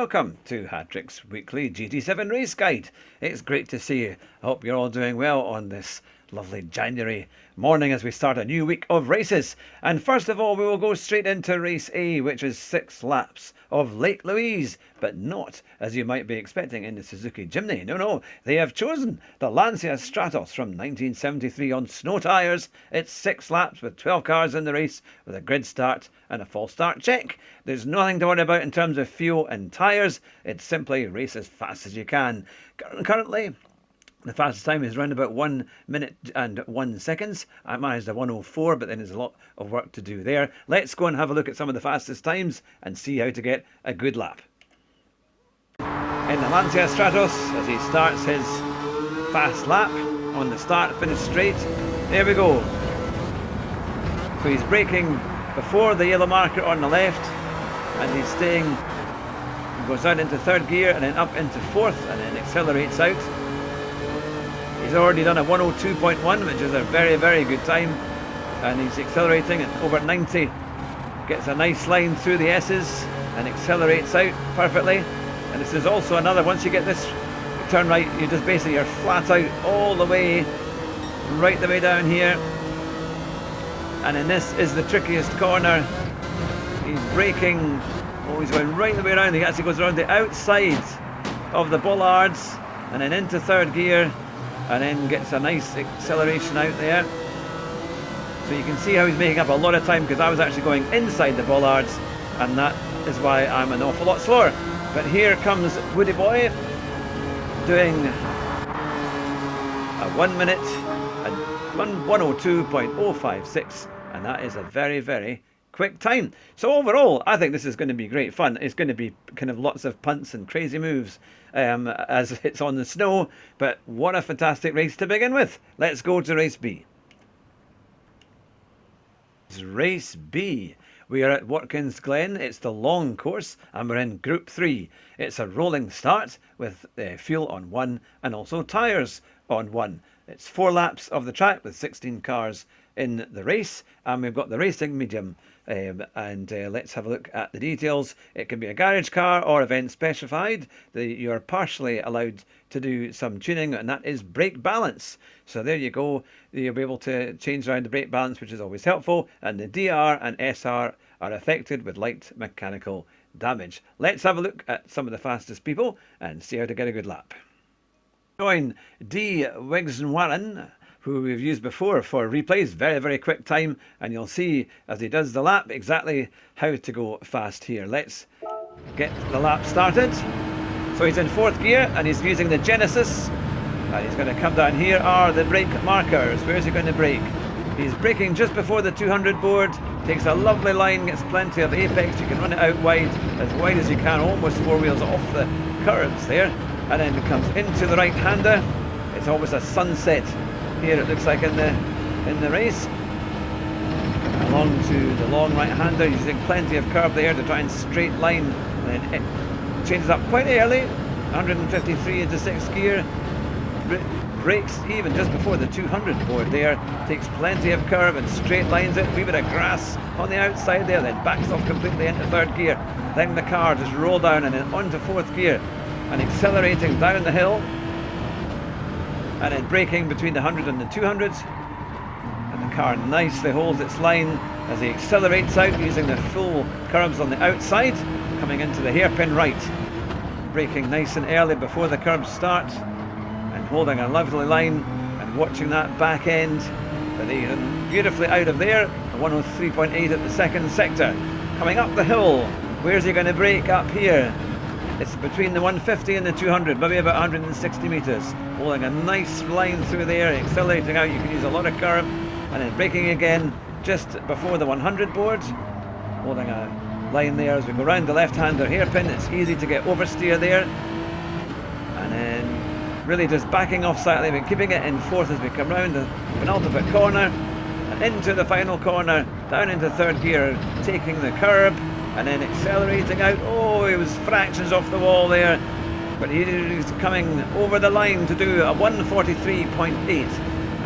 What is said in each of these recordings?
welcome to Hatrick's weekly GT7 race guide. It's great to see you. I hope you're all doing well on this lovely January morning as we start a new week of races. And first of all, we will go straight into race A, which is 6 laps of Lake Louise, but not as you might be expecting in the Suzuki Jimny. No, they have chosen the Lancia Stratos from 1973 on snow tyres. It's 6 laps with 12 cars in the race with a grid start and a false start check. There's nothing to worry about in terms of fuel and tyres. It's simply race as fast as you can. Currently, the fastest time is around about 1 minute and 1 second. I managed a 1:04, but then there's a lot of work to do there. Let's go and have a look at some of the fastest times and see how to get a good lap. In the Lancia Stratos, as he starts his fast lap on the start, finish straight. There we go. So he's braking before the yellow marker on the left, and he's staying, he goes down into third gear and then up into fourth and then accelerates out. He's already done a 1:02.1, which is a very, very good time, and he's accelerating at over 90. Gets a nice line through the S's and accelerates out perfectly. And this is also another, once you get this turn right, you just basically are flat out all the way, right the way down here. And then this is the trickiest corner. He's braking, he's going right the way around. He actually goes around the outside of the bollards and then into third gear, and then gets a nice acceleration out there. So you can see how he's making up a lot of time, because I was actually going inside the bollards, and that is why I'm an awful lot slower. But here comes Woody Boy doing a 1 minute and 1:02.056, and that is a very, very quick time. So overall, I think this is going to be great fun. It's going to be kind of lots of punts and crazy moves as it's on the snow, but what a fantastic race to begin with. Let's go to race B. Race B. We are at Watkins Glen. It's the long course and we're in Group 3. It's a rolling start with fuel on 1 and also tyres on 1. It's 4 laps of the track with 16 cars in the race, and we've got the racing medium. Let's have a look at the details. It can be a garage car or event specified. You're partially allowed to do some tuning, and that is brake balance. So there you go. You'll be able to change around the brake balance, which is always helpful. And the DR and SR are affected with light mechanical damage. Let's have a look at some of the fastest people and see how to get a good lap. Join D. Wigsnwarren, who we've used before for replays. Very, very quick time, and you'll see as he does the lap exactly how to go fast here. Let's get the lap started. So he's in 4th gear and he's using the Genesis, and he's going to come down. Here are the brake markers. Where's he going to brake? He's braking just before the 200 board, takes a lovely line, gets plenty of apex. You can run it out wide as you can, almost 4 wheels off the curbs there, and then it comes into the right-hander. It's almost a sunset here, it looks like, in the race. Along to the long right-hander, using plenty of curb there to try and straight line, and then it changes up quite early, 153 into 6th gear, brakes even just before the 200 board there, takes plenty of curb and straight lines it, a wee bit of grass on the outside there, then backs off completely into 3rd gear, then the car just roll down and then onto 4th gear and accelerating down the hill, and then braking between the 100 and the 200s, and the car nicely holds its line as he accelerates out using the full curbs on the outside, coming into the hairpin right, braking nice and early before the curbs start and holding a lovely line and watching that back end. But he's beautifully out of there, a 1:03.8 at the 2nd sector. Coming up the hill, where's he going to brake? Up here. It's between the 150 and the 200, maybe about 160 metres. Holding a nice line through there, accelerating out. You can use a lot of curb, and then braking again just before the 100 board. Holding a line there as we go round the left-hander hairpin. It's easy to get oversteer there. And then really just backing off slightly, but keeping it in 4th as we come round the penultimate corner. And into the final corner, down into 3rd gear, taking the curb. And then accelerating out. He was fractions off the wall there, but he's coming over the line to do a 1:43.8,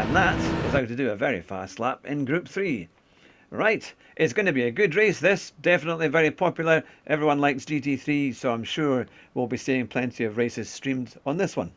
and that is how to do a very fast lap in Group 3. Right, it's going to be a good race this, definitely very popular. Everyone likes GT3, so I'm sure we'll be seeing plenty of races streamed on this one.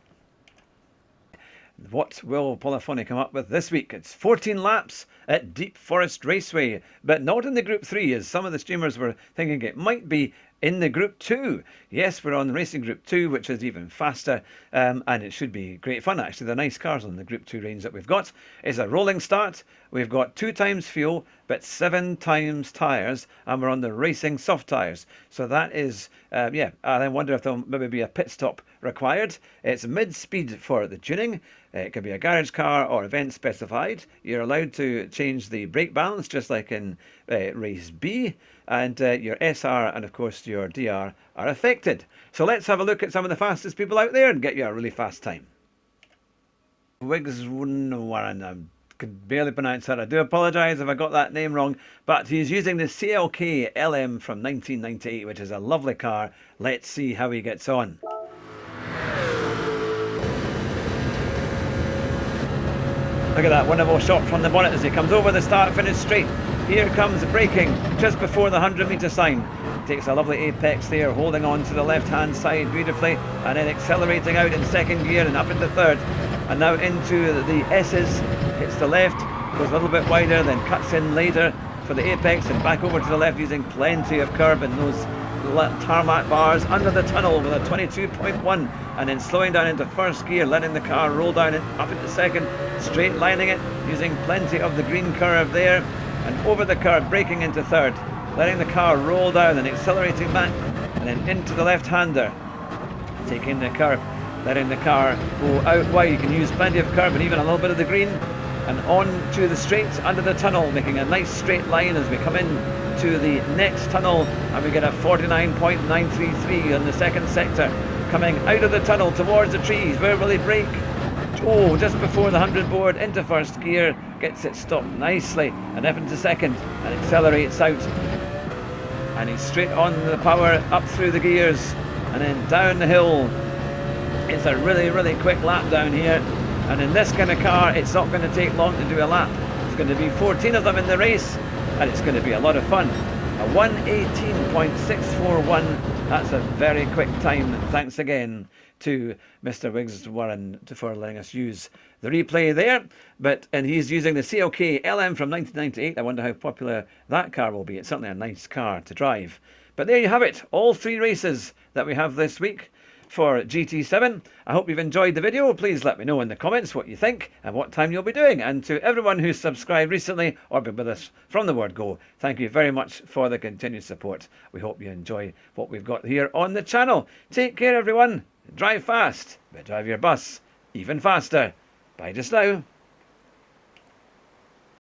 What will Polyphony come up with this week? It's 14 laps at Deep Forest Raceway, but not in the Group 3, as some of the streamers were thinking it might be in the Group 2. Yes, we're on Racing Group 2, which is even faster, and it should be great fun, actually. They're nice cars on the Group 2 range that we've got. It's a rolling start. We've got 2 times fuel, but 7 times tyres, and we're on the racing soft tyres. So that is, yeah, and I wonder if there'll maybe be a pit stop required. It's mid-speed for the tuning. It could be a garage car or event specified. You're allowed to change the brake balance, just like in race B, and your SR and of course your DR are affected. So let's have a look at some of the fastest people out there and get you a really fast time. Wiggs Warren, I could barely pronounce that. I do apologise if I got that name wrong, but he's using the CLK LM from 1998, which is a lovely car. Let's see how he gets on. Look at that wonderful shot from the bonnet as he comes over the start-finish straight. Here comes braking just before the 100-metre sign. Takes a lovely apex there, holding on to the left-hand side beautifully, and then accelerating out in second gear and up into third. And now into the S's, hits the left, goes a little bit wider, then cuts in later for the apex and back over to the left, using plenty of curb in those tarmac bars under the tunnel with a 22.1, and then slowing down into first gear, letting the car roll down and up into second, straight lining it, using plenty of the green curve there, and over the curve, braking into third, letting the car roll down and accelerating back, and then into the left-hander, taking the curve, letting the car go out wide. You can use plenty of curve and even a little bit of the green, and on to the straight under the tunnel, making a nice straight line as we come in to the next tunnel, and we get a 49.933 in the second sector, coming out of the tunnel towards the trees. Where will he brake? Oh, just before the 100 board, into first gear, gets it stopped nicely, and up into second, and accelerates out, and he's straight on the power up through the gears, and then down the hill. It's a really quick lap down here, and in this kind of car it's not going to take long to do a lap. There's going to be 14 of them in the race, and it's going to be a lot of fun. A 1:18.641, that's a very quick time. Thanks again to Mr. Wiggs Warren for letting us use the replay there. And he's using the CLK LM from 1998. I wonder how popular that car will be. It's certainly a nice car to drive. But there you have it, all 3 races that we have this week for GT7. I hope you've enjoyed the video. Please let me know in the comments what you think and what time you'll be doing. And to everyone who's subscribed recently or been with us from the word go, thank you very much for the continued support. We hope you enjoy what we've got here on the channel. Take care, everyone. Drive fast, but drive your bus even faster. Bye just now.